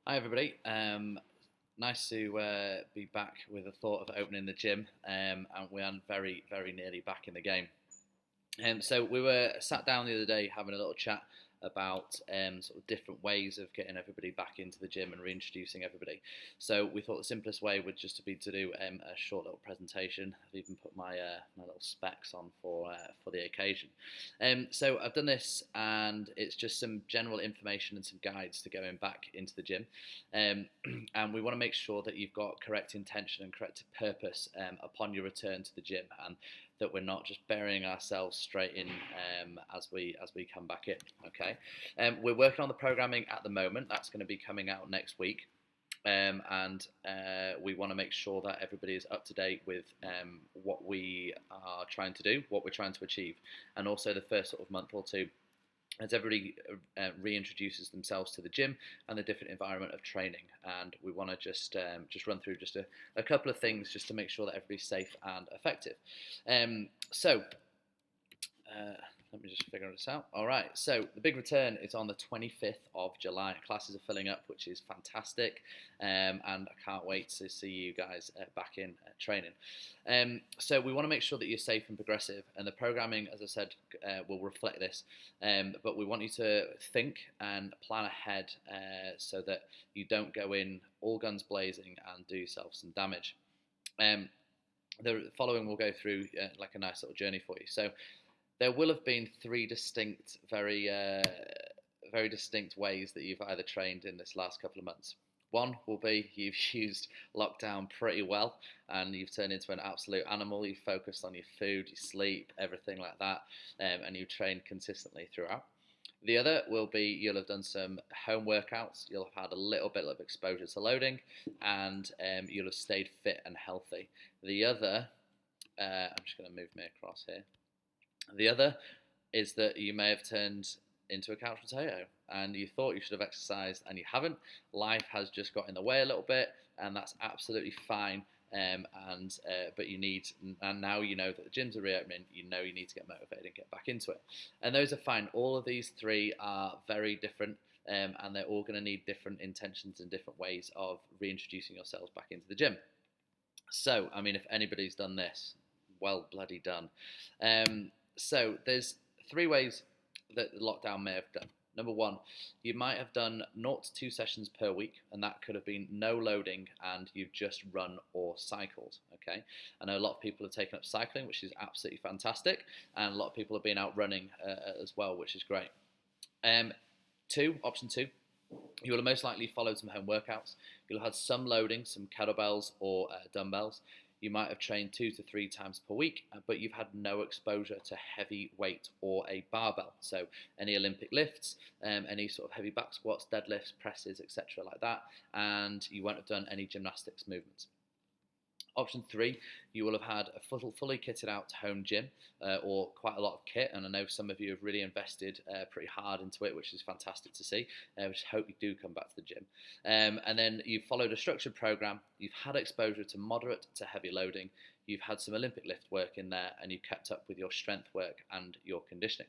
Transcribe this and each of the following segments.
Hi everybody. Nice to be back with the thought of opening the gym, and we are very, very nearly back in the game. So we were sat down the other day having a little chat about sort of different ways of getting everybody back into the gym and reintroducing everybody. So we thought the simplest way would just be to do a short little presentation. I've even put my little specs on for the occasion. So I've done this, and it's just some general information and some guides to going back into the gym. Um, and we want to make sure that you've got correct intention and correct purpose upon your return to the gym, and that we're not just burying ourselves straight in as we come back in. Okay, we're working on the programming at the moment. That's going to be coming out next week. And we want to make sure that everybody is up to date with what we are trying to do, what we're trying to achieve, and also the first sort of month or two as everybody reintroduces themselves to the gym and the different environment of training. And we want to just run through just a couple of things just to make sure that everybody's safe and effective. So let me just figure this out. All right, so the big return is on the 25th of July. Classes are filling up, which is fantastic, and I can't wait to see you guys back in training. So we want to make sure that you're safe and progressive, and the programming, as I said, will reflect this. But we want you to think and plan ahead so that you don't go in all guns blazing and do yourself some damage. The following will go through like a nice little journey for you. So there will have been three distinct, very distinct ways that you've either trained in this last couple of months. One will be you've used lockdown pretty well, and you've turned into an absolute animal. You've focused on your food, your sleep, everything like that, and you've trained consistently throughout. The other will be you'll have done some home workouts, you'll have had a little bit of exposure to loading, and you'll have stayed fit and healthy. The other, I'm just going to move me across here. The other is that you may have turned into a couch potato and you thought you should have exercised and you haven't. Life has just got in the way a little bit, and that's absolutely fine. But you need, and now you know that the gyms are reopening, you know you need to get motivated and get back into it. And those are fine. All of these three are very different, and they're all going to need different intentions and different ways of reintroducing yourselves back into the gym. So, I mean, if anybody's done this, well, bloody done. So there's three ways that the lockdown may have done. Number one, you might have done 0 to 2 sessions per week, and that could have been no loading and you've just run or cycled. Okay, I know a lot of people have taken up cycling, which is absolutely fantastic, and a lot of people have been out running as well, which is great. Option two, you will have most likely followed some home workouts. You'll have had some loading, some kettlebells or dumbbells. You might have trained 2 to 3 times per week, but you've had no exposure to heavy weight or a barbell. So any Olympic lifts, any sort of heavy back squats, deadlifts, presses, etc. like that, and you won't have done any gymnastics movements. Option three, you will have had a fully kitted out home gym or quite a lot of kit, and I know some of you have really invested pretty hard into it, which is fantastic to see. I just hope you do come back to the gym. And then you've followed a structured program, you've had exposure to moderate to heavy loading, you've had some Olympic lift work in there, and you've kept up with your strength work and your conditioning.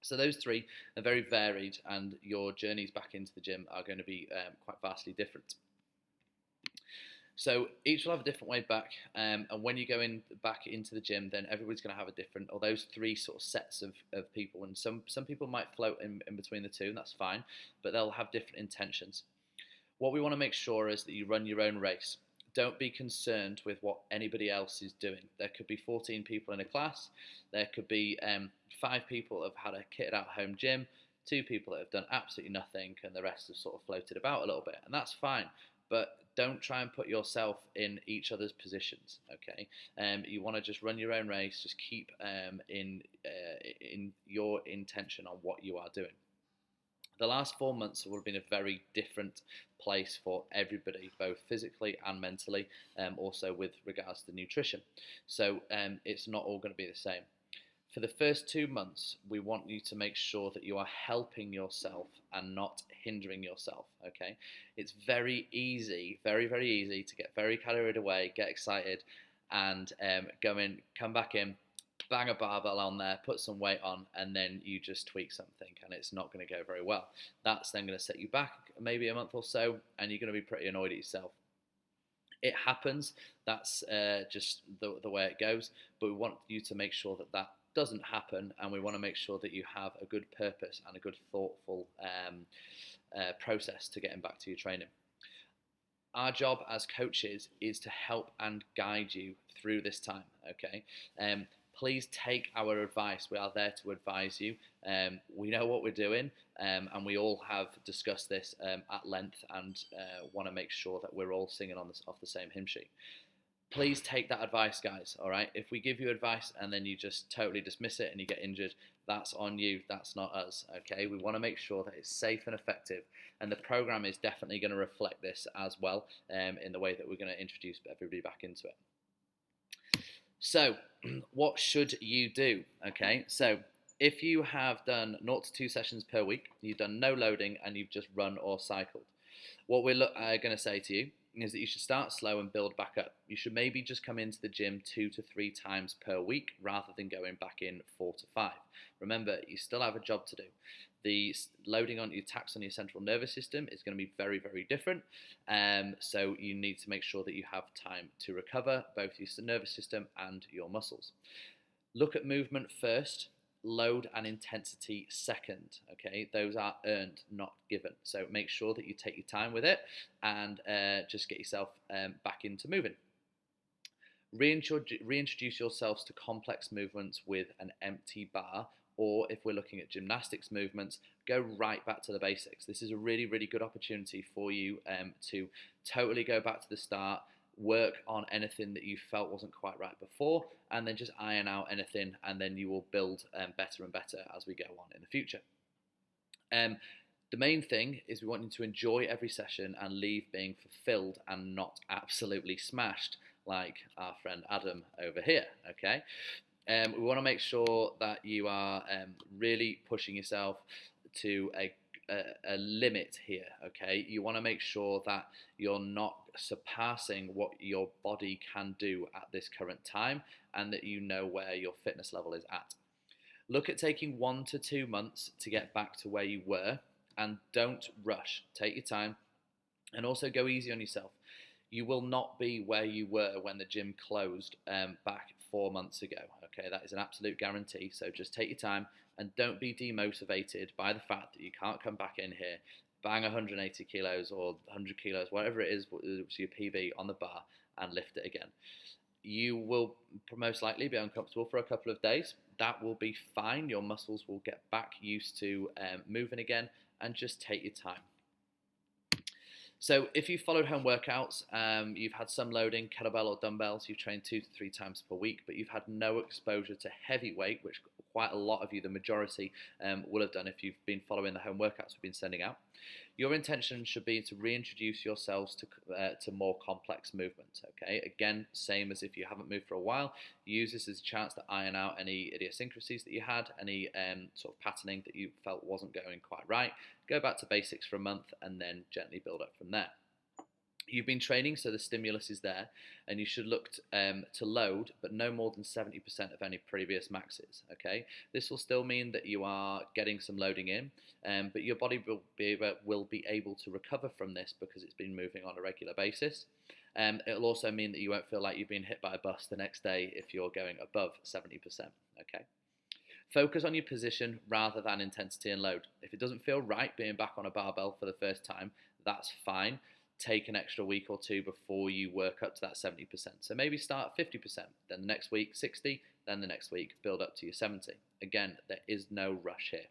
So those three are very varied, and your journeys back into the gym are going to be quite vastly different. So each will have a different way back, and when you go in back into the gym, then everybody's going to have a different, or those three sort of sets of people, and some people might float in between the two, and that's fine, but they'll have different intentions. What we want to make sure is that you run your own race. Don't be concerned with what anybody else is doing. There could be 14 people in a class, there could be 5 people that have had a kitted out home gym, 2 people that have done absolutely nothing, and the rest have sort of floated about a little bit, and that's fine. But don't try and put yourself in each other's positions. Okay, you want to just run your own race. Just keep in your intention on what you are doing. The last 4 months will have been a very different place for everybody, both physically and mentally, also with regards to nutrition. So it's not all going to be the same. For the first 2 months, we want you to make sure that you are helping yourself and not hindering yourself, okay? It's very easy, very, very easy to get very carried away, get excited, and come back in, bang a barbell on there, put some weight on, and then you just tweak something and it's not going to go very well. That's then going to set you back maybe a month or so, and you're going to be pretty annoyed at yourself. It happens. That's just the way it goes. But we want you to make sure that that doesn't happen, and we want to make sure that you have a good purpose and a good thoughtful process to getting back to your training. Our job as coaches is to help and guide you through this time, okay? Please take our advice. We are there to advise you. We know what we're doing, and we all have discussed this at length, and want to make sure that we're all singing off the same hymn sheet. Please take that advice, guys, all right? If we give you advice and then you just totally dismiss it and you get injured, that's on you, that's not us, okay? We want to make sure that it's safe and effective, and the program is definitely going to reflect this as well, in the way that we're going to introduce everybody back into it. So, what should you do? Okay, so if you have done 0 to 2 sessions per week, you've done no loading, and you've just run or cycled, what we're going to say to you is that you should start slow and build back up. You should maybe just come into the gym 2 to 3 times per week rather than going back in 4 to 5. Remember, you still have a job to do. The loading on your tax on your central nervous system is going to be very, very different. So you need to make sure that you have time to recover both your nervous system and your muscles. Look at movement first, load and intensity second, okay? Those are earned, not given. So make sure that you take your time with it and just get yourself back into moving. Reintroduce yourselves to complex movements with an empty bar, or if we're looking at gymnastics movements, go right back to the basics. This is a really, really good opportunity for you to totally go back to the start, work on anything that you felt wasn't quite right before, and then just iron out anything, and then you will build better and better as we go on in the future. The main thing is we want you to enjoy every session and leave being fulfilled and not absolutely smashed like our friend Adam over here, okay? We want to make sure that you are really pushing yourself to a limit here, okay? You want to make sure that you're not surpassing what your body can do at this current time, and that you know where your fitness level is at. Look at taking 1 to 2 months to get back to where you were, and don't rush. Take your time, and also go easy on yourself. You will not be where you were when the gym closed back 4 months ago, okay? That is an absolute guarantee. So just take your time, and don't be demotivated by the fact that you can't come back in here, bang 180 kilos or 100 kilos, whatever it is, your PB on the bar, and lift it again. You will most likely be uncomfortable for a couple of days. That will be fine. Your muscles will get back used to moving again, and just take your time. So if you followed home workouts, you've had some loading, kettlebell or dumbbells, you've trained 2 to 3 times per week, but you've had no exposure to heavy weight, which quite a lot of you, the majority, will have done if you've been following the home workouts we've been sending out. Your intention should be to reintroduce yourselves to more complex movements, okay? Again, same as if you haven't moved for a while, use this as a chance to iron out any idiosyncrasies that you had, any sort of patterning that you felt wasn't going quite right. Go back to basics for a month and then gently build up from there. You've been training, so the stimulus is there, and you should look to load, but no more than 70% of any previous maxes, okay? This will still mean that you are getting some loading in, but your body will be able to recover from this because it's been moving on a regular basis. It'll also mean that you won't feel like you've been hit by a bus the next day if you're going above 70%, okay? Focus on your position rather than intensity and load. If it doesn't feel right being back on a barbell for the first time, that's fine. Take an extra week or 2 before you work up to that 70%. So maybe start at 50%, then the next week 60, then the next week build up to your 70. Again, there is no rush here.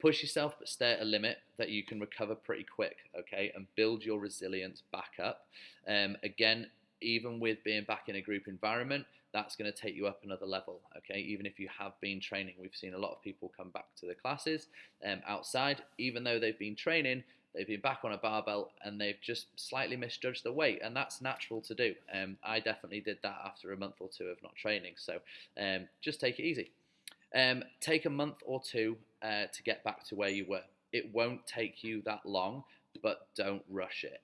Push yourself, but stay at a limit that you can recover pretty quick, okay, and build your resilience back up. Again, even with being back in a group environment, that's going to take you up another level, okay? Even if you have been training, we've seen a lot of people come back to the classes outside, even though they've been training, they've been back on a barbell and they've just slightly misjudged the weight, and that's natural to do. I definitely did that after a month or 2 of not training, so just take it easy. Take a month or 2 to get back to where you were. It won't take you that long, but don't rush it.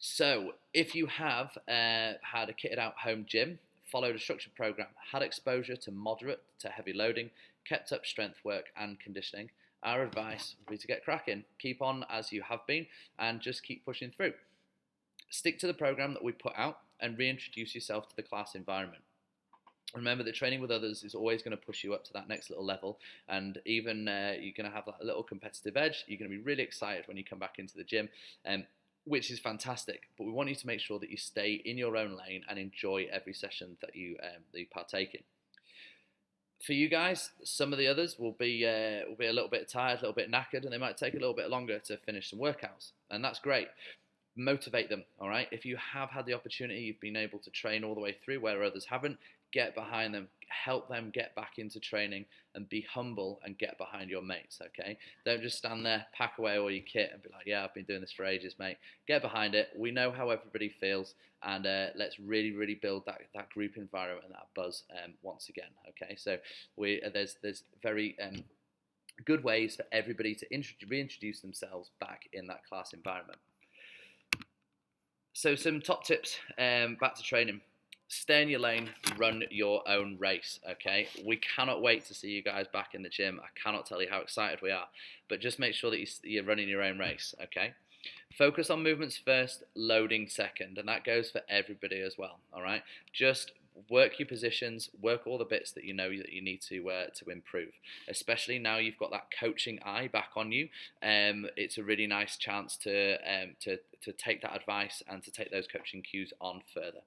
So if you have had a kitted out home gym followed a structured program, had exposure to moderate to heavy loading, kept up strength work and conditioning, our advice would be to get cracking. Keep on as you have been and just keep pushing through. Stick to the program that we put out and reintroduce yourself to the class environment. Remember that training with others is always going to push you up to that next little level, and even you're going to have that little competitive edge. You're going to be really excited when you come back into the gym, which is fantastic. But we want you to make sure that you stay in your own lane and enjoy every session that you partake in. For you guys, some of the others will be a little bit tired, a little bit knackered, and they might take a little bit longer to finish some workouts, and that's great. Motivate them, all right? If you have had the opportunity, you've been able to train all the way through where others haven't, get behind them, help them get back into training, and be humble and get behind your mates, okay? Don't just stand there, pack away all your kit and be like, yeah, I've been doing this for ages, mate. Get behind it. We know how everybody feels, and let's really, really build that group environment and that buzz once again, okay? So there's very good ways for everybody to reintroduce themselves back in that class environment. So some top tips, back to training. Stay in your lane, run your own race, okay? We cannot wait to see you guys back in the gym. I cannot tell you how excited we are, but just make sure that you're running your own race, okay? Focus on movements first, loading second, and that goes for everybody as well, all right? Just work your positions, work all the bits that you know that you need to improve. Especially now you've got that coaching eye back on you. It's a really nice chance to take that advice and to take those coaching cues on further.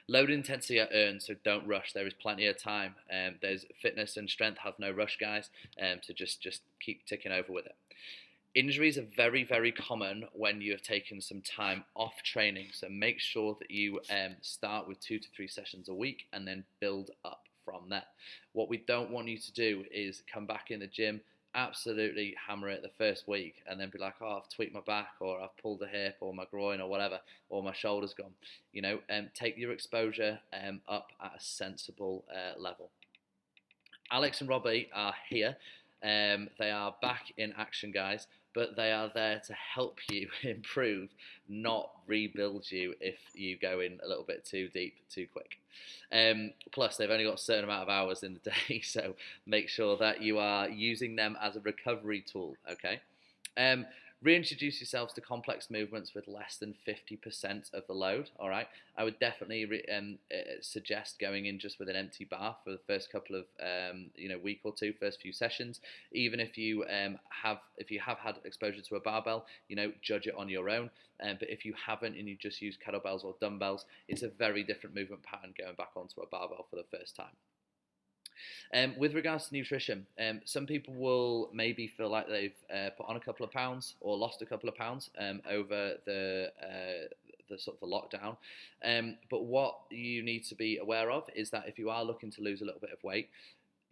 Load intensity are earned, so don't rush. There is plenty of time. There's fitness and strength have no rush, guys. So just keep ticking over with it. Injuries are very, very common when you have taken some time off training. So make sure that you start with 2 to 3 sessions a week and then build up from there. What we don't want you to do is come back in the gym, absolutely hammer it the first week, and then be like, oh, I've tweaked my back, or I've pulled a hip, or my groin, or whatever, or my shoulder's gone. You know, take your exposure up at a sensible level. Alex and Robbie are here. They are back in action, guys, but they are there to help you improve, not rebuild you if you go in a little bit too deep, too quick. Plus, they've only got a certain amount of hours in the day, so make sure that you are using them as a recovery tool, okay? Reintroduce yourselves to complex movements with less than 50% of the load, all right? I would definitely suggest going in just with an empty bar for the first couple of, week or two, first few sessions. Even if you have had exposure to a barbell, judge it on your own. But if you haven't and you just use kettlebells or dumbbells, it's a very different movement pattern going back onto a barbell for the first time. With regards to nutrition, some people will maybe feel like they've put on a couple of pounds or lost a couple of pounds over the sort of the lockdown. But what you need to be aware of is that if you are looking to lose a little bit of weight,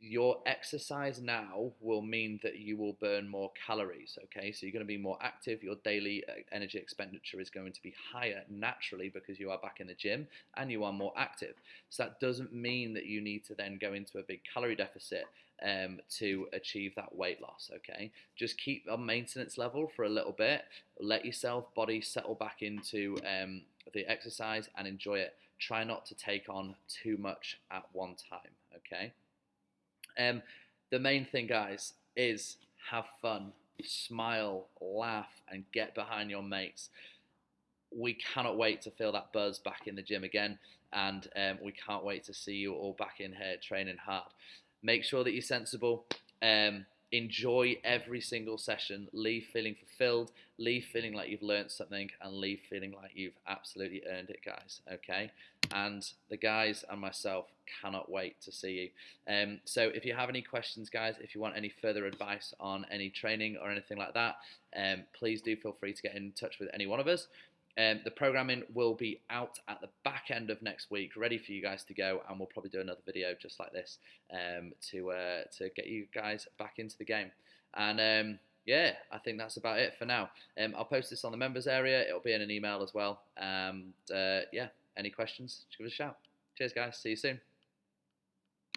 your exercise now will mean that you will burn more calories, okay? So you're going to be more active, your daily energy expenditure is going to be higher naturally because you are back in the gym and you are more active. So that doesn't mean that you need to then go into a big calorie deficit to achieve that weight loss, okay? Just keep on maintenance level for a little bit, let yourself body settle back into the exercise and enjoy it. Try not to take on too much at one time, okay? The main thing, guys, is have fun, smile, laugh, and get behind your mates. We cannot wait to feel that buzz back in the gym again, and we can't wait to see you all back in here training hard. Make sure that you're sensible. Enjoy every single session. Leave feeling fulfilled. Leave feeling like you've learned something, and leave feeling like you've absolutely earned it, guys. Okay? And the guys and myself cannot wait to see you. So if you have any questions, guys, if you want any further advice on any training or anything like that, please do feel free to get in touch with any one of us. The programming will be out at the back end of next week, ready for you guys to go, and we'll probably do another video just like this to get you guys back into the game. And yeah, I think that's about it for now. I'll post this on the members area. It'll be in an email as well. Yeah, any questions? Just give us a shout. Cheers, guys. See you soon.